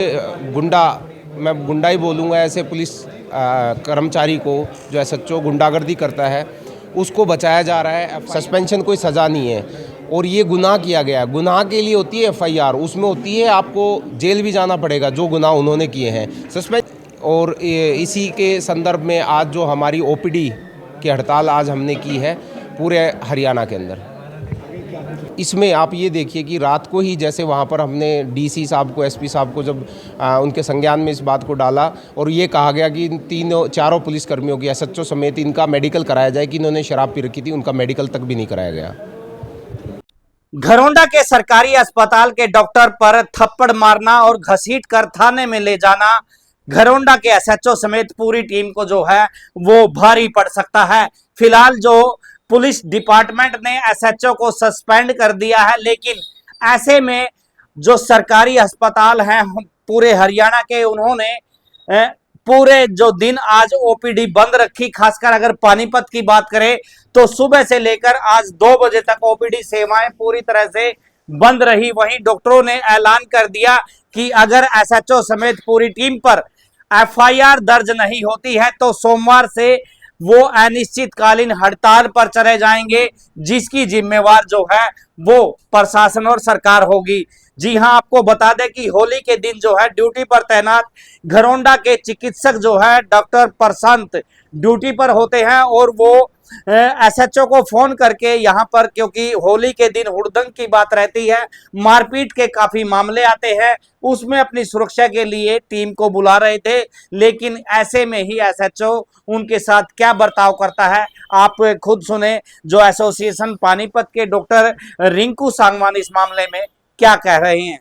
गुंडा, मैं गुंडा ही बोलूँगा ऐसे पुलिस कर्मचारी को जो एसएचओ गुंडागर्दी करता है उसको बचाया जा रहा है। सस्पेंशन कोई सज़ा नहीं है और ये गुनाह किया गया। गुनाह के लिए होती है एफआईआर, उसमें होती है आपको जेल भी जाना पड़ेगा जो गुनाह उन्होंने किए हैं। और इसी के संदर्भ में आज जो हमारी ओपीडी की हड़ताल आज हमने की है पूरे हरियाणा के अंदर। इसमें आप ये देखिए कि रात को ही जैसे वहाँ पर हमने डीसी साहब को, एसपी साहब को जब उनके संज्ञान में इस बात को डाला और ये कहा गया कि इन चारों पुलिसकर्मियों की एसएचओ समेत इनका मेडिकल कराया जाए कि इन्होंने शराब पी रखी थी, उनका मेडिकल तक भी नहीं कराया गया। घरौंडा के सरकारी अस्पताल के डॉक्टर पर थप्पड़ मारना और घसीट कर थाने में ले जाना घरौंडा के एसएचओ समेत पूरी टीम को जो है वो भारी पड़ सकता है। फिलहाल जो पुलिस डिपार्टमेंट ने एसएचओ को सस्पेंड कर दिया है, लेकिन ऐसे में जो सरकारी अस्पताल हैं पूरे हरियाणा के, उन्होंने पूरे जो दिन आज ओपीडी बंद रखी। खासकर अगर पानीपत की बात करें तो सुबह से लेकर आज 2 बजे तक ओपीडी सेवाएं पूरी तरह से बंद रही। वहीं डॉक्टरों ने ऐलान कर दिया कि अगर एसएचओ समेत पूरी टीम पर एफआईआर दर्ज नहीं होती है तो सोमवार से वो अनिश्चितकालीन हड़ताल पर चले जाएंगे, जिसकी जिम्मेवार जो है वो प्रशासन और सरकार होगी। जी हां, आपको बता दें कि होली के दिन जो है ड्यूटी पर तैनात घरौंडा के चिकित्सक जो है डॉक्टर प्रशांत ड्यूटी पर होते हैं और वो एसएचओ को फोन करके यहाँ पर, क्योंकि होली के दिन हुड़दंग की बात रहती है, मारपीट के काफी मामले आते हैं, उसमें अपनी सुरक्षा के लिए टीम को बुला रहे थे। लेकिन ऐसे में ही एसएचओ उनके साथ क्या बर्ताव करता है आप खुद सुने। जो एसोसिएशन पानीपत के डॉक्टर रिंकू सांगवान इस मामले में क्या कह रहे हैं।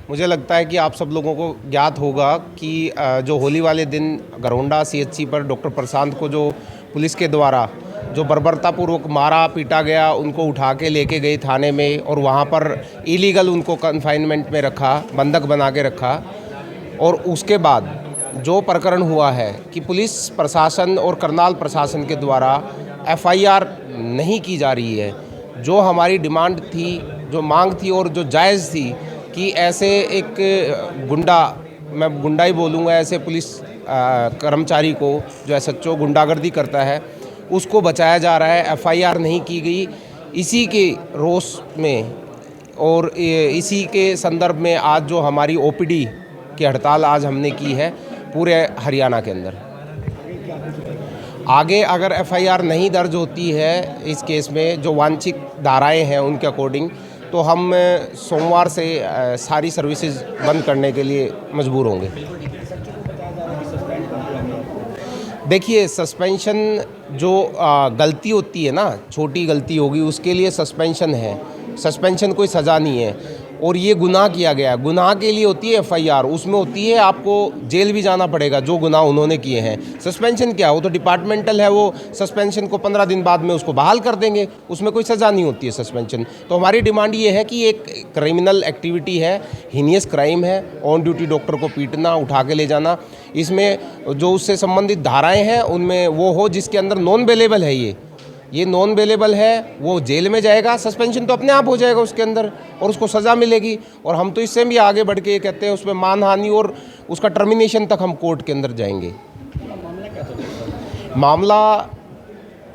मुझे लगता है कि आप सब लोगों को ज्ञात होगा कि जो होली वाले दिन घरौंडा सीएचसी पर डॉक्टर प्रशांत को जो पुलिस के द्वारा जो बर्बरतापूर्वक मारा पीटा गया, उनको उठा के लेके गए थाने में और वहाँ पर इलीगल उनको कन्फाइनमेंट में रखा, बंधक बना के रखा। और उसके बाद जो प्रकरण हुआ है कि पुलिस प्रशासन और करनाल प्रशासन के द्वारा एफआईआर नहीं की जा रही है। जो हमारी डिमांड थी, जो मांग थी और जो जायज़ थी कि ऐसे एक गुंडा, मैं गुंडा ही बोलूँगा ऐसे पुलिस कर्मचारी को जो एसएचओ गुंडागर्दी करता है उसको बचाया जा रहा है, एफआईआर नहीं की गई। इसी के रोष में और इसी के संदर्भ में आज जो हमारी ओपीडी की हड़ताल आज हमने की है पूरे हरियाणा के अंदर। आगे अगर एफआईआर नहीं दर्ज होती है इस केस में, जो वांछित धाराएं हैं उनके अकॉर्डिंग, तो हम सोमवार से सारी सर्विसेज बंद करने के लिए मजबूर होंगे। देखिए, सस्पेंशन जो गलती होती है ना, छोटी गलती होगी उसके लिए सस्पेंशन है। सस्पेंशन कोई सज़ा नहीं है और ये गुनाह किया गया। गुनाह के लिए होती है एफआईआर, उसमें होती है आपको जेल भी जाना पड़ेगा जो गुनाह उन्होंने किए हैं। सस्पेंशन क्या, वो तो डिपार्टमेंटल है, वो सस्पेंशन को 15 दिन बाद में उसको बहाल कर देंगे, उसमें कोई सज़ा नहीं होती है सस्पेंशन। तो हमारी डिमांड ये है कि एक क्रिमिनल एक्टिविटी है, हीनियस क्राइम है, ऑन ड्यूटी डॉक्टर को पीटना, उठा के ले जाना। इसमें जो उससे संबंधित धाराएँ हैं उनमें वो हो जिसके अंदर नॉन बेलेबल है, ये नॉन बेलेबल है, वो जेल में जाएगा। सस्पेंशन तो अपने आप हो जाएगा उसके अंदर और उसको सज़ा मिलेगी। और हम तो इससे भी आगे बढ़ के ये कहते हैं उसमें मानहानि और उसका टर्मिनेशन तक हम कोर्ट के अंदर जाएंगे। मामला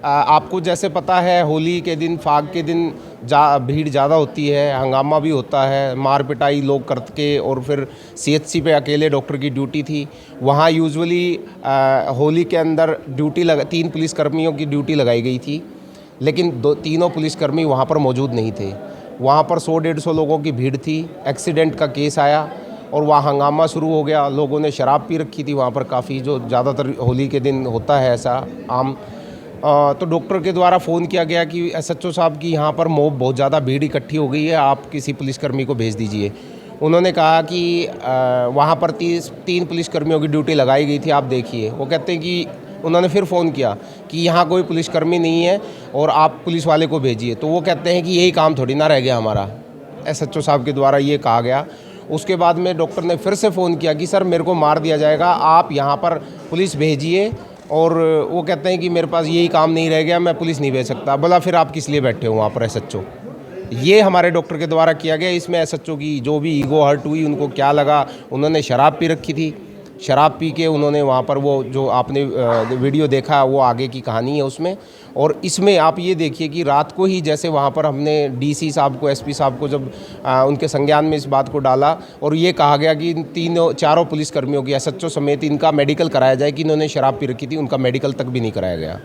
आपको जैसे पता है, होली के दिन, फाग के दिन भीड़ ज़्यादा होती है, हंगामा भी होता है, मार पिटाई लोग करके। और फिर सीएचसी पे अकेले डॉक्टर की ड्यूटी थी। वहाँ यूजुअली होली के अंदर 3 पुलिसकर्मियों की ड्यूटी लगाई गई थी, लेकिन तीनों पुलिसकर्मी वहाँ पर मौजूद नहीं थे। वहाँ पर 100-150 लोगों की भीड़ थी। एक्सीडेंट का केस आया और वहाँ हंगामा शुरू हो गया। लोगों ने शराब पी रखी थी वहाँ पर काफ़ी, जो ज़्यादातर होली के दिन होता है ऐसा आम। तो डॉक्टर के द्वारा फ़ोन किया गया कि एसएचओ साहब की यहाँ पर मोब बहुत ज़्यादा भीड़ इकट्ठी हो गई है, आप किसी पुलिसकर्मी को भेज दीजिए। उन्होंने कहा कि वहाँ पर 3 पुलिसकर्मियों की ड्यूटी लगाई गई थी, आप देखिए। वो कहते हैं कि उन्होंने फिर फ़ोन किया कि यहाँ कोई पुलिसकर्मी नहीं है और आप पुलिस वाले को भेजिए। तो वो कहते हैं कि यही काम थोड़ी ना रह गया हमारा, एसएचओ साहब के द्वारा ये कहा गया। उसके बाद में डॉक्टर ने फिर से फ़ोन किया कि सर मेरे को मार दिया जाएगा, आप यहाँ पर पुलिस भेजिए। और वो कहते हैं कि मेरे पास यही काम नहीं रह गया, मैं पुलिस नहीं भेज सकता। बोला फिर आप किस लिए बैठे हो वहाँ पर एसएचओ? ये हमारे डॉक्टर के द्वारा किया गया। इसमें एसएचओ की जो भी ईगो हर्ट हुई, उनको क्या लगा, उन्होंने शराब पी रखी थी। शराब पी के उन्होंने वहाँ पर वो जो आपने वीडियो देखा वो आगे की कहानी है उसमें। और इसमें आप ये देखिए कि रात को ही जैसे वहाँ पर हमने डीसी साहब को, एसपी साहब को जब उनके संज्ञान में इस बात को डाला और ये कहा गया कि इन चारों पुलिसकर्मियों की, एसएचओ समेत, इनका मेडिकल कराया जाए कि इन्होंने शराब पी रखी थी, उनका मेडिकल तक भी नहीं कराया गया।